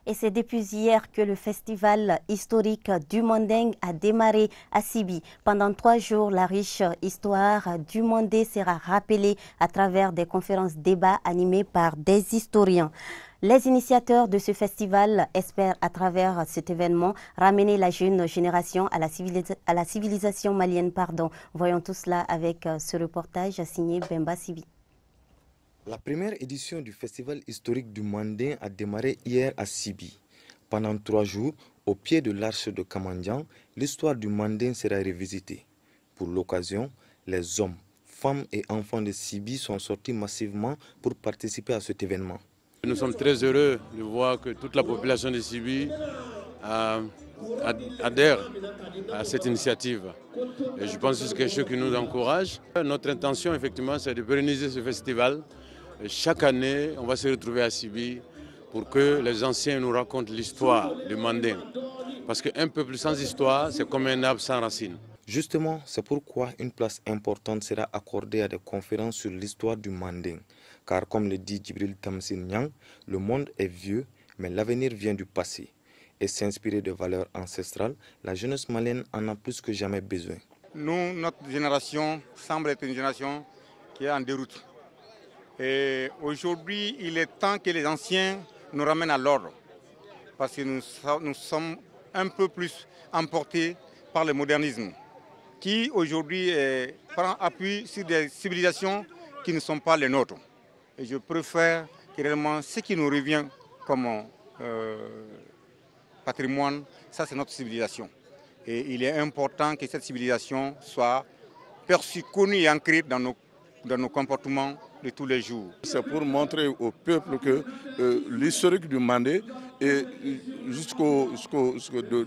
Et c'est depuis hier que le festival historique du Manding a démarré à Sibi. Pendant 3 jours, la riche histoire du Mandé sera rappelée à travers des conférences-débats animées par des historiens. Les initiateurs de ce festival espèrent à travers cet événement ramener la jeune génération à la civilisation malienne. Voyons tout cela avec ce reportage signé Bemba Sibi. La première édition du festival historique du Manding a démarré hier à Sibi. Pendant 3 jours, au pied de l'arche de Kamandian, l'histoire du Manding sera revisitée. Pour l'occasion, les hommes, femmes et enfants de Sibi sont sortis massivement pour participer à cet événement. Nous sommes très heureux de voir que toute la population de Sibi adhère à cette initiative. Et je pense que c'est quelque chose qui nous encourage. Notre intention, effectivement, c'est de pérenniser ce festival. Et chaque année, on va se retrouver à Sibi pour que les anciens nous racontent l'histoire du Manding. Parce qu'un peuple sans histoire, c'est comme un arbre sans racines. Justement, c'est pourquoi une place importante sera accordée à des conférences sur l'histoire du Manding. Car comme le dit Djibril Tamsir Niang, le monde est vieux, mais l'avenir vient du passé. Et s'inspirer de valeurs ancestrales, la jeunesse malienne en a plus que jamais besoin. Nous, notre génération semble être une génération qui est en déroute. Et aujourd'hui, il est temps que les anciens nous ramènent à l'ordre. Parce que nous sommes un peu plus emportés par le modernisme, qui aujourd'hui prend appui sur des civilisations qui ne sont pas les nôtres. Et je préfère que réellement ce qui nous revient comme patrimoine, ça c'est notre civilisation. Et il est important que cette civilisation soit perçue, connue et ancrée dans nos comportements de tous les jours. C'est pour montrer au peuple que l'historique du Mandé est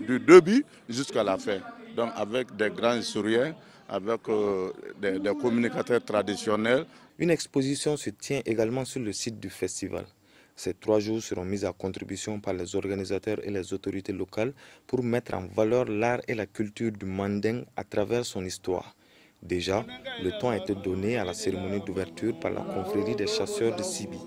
du début jusqu'à la fin. Donc avec des grands historiens, avec des communicateurs traditionnels. Une exposition se tient également sur le site du festival. Ces 3 jours seront mis à contribution par les organisateurs et les autorités locales pour mettre en valeur l'art et la culture du Manding à travers son histoire. Déjà, le temps a été donné à la cérémonie d'ouverture par la confrérie des chasseurs de Sibi.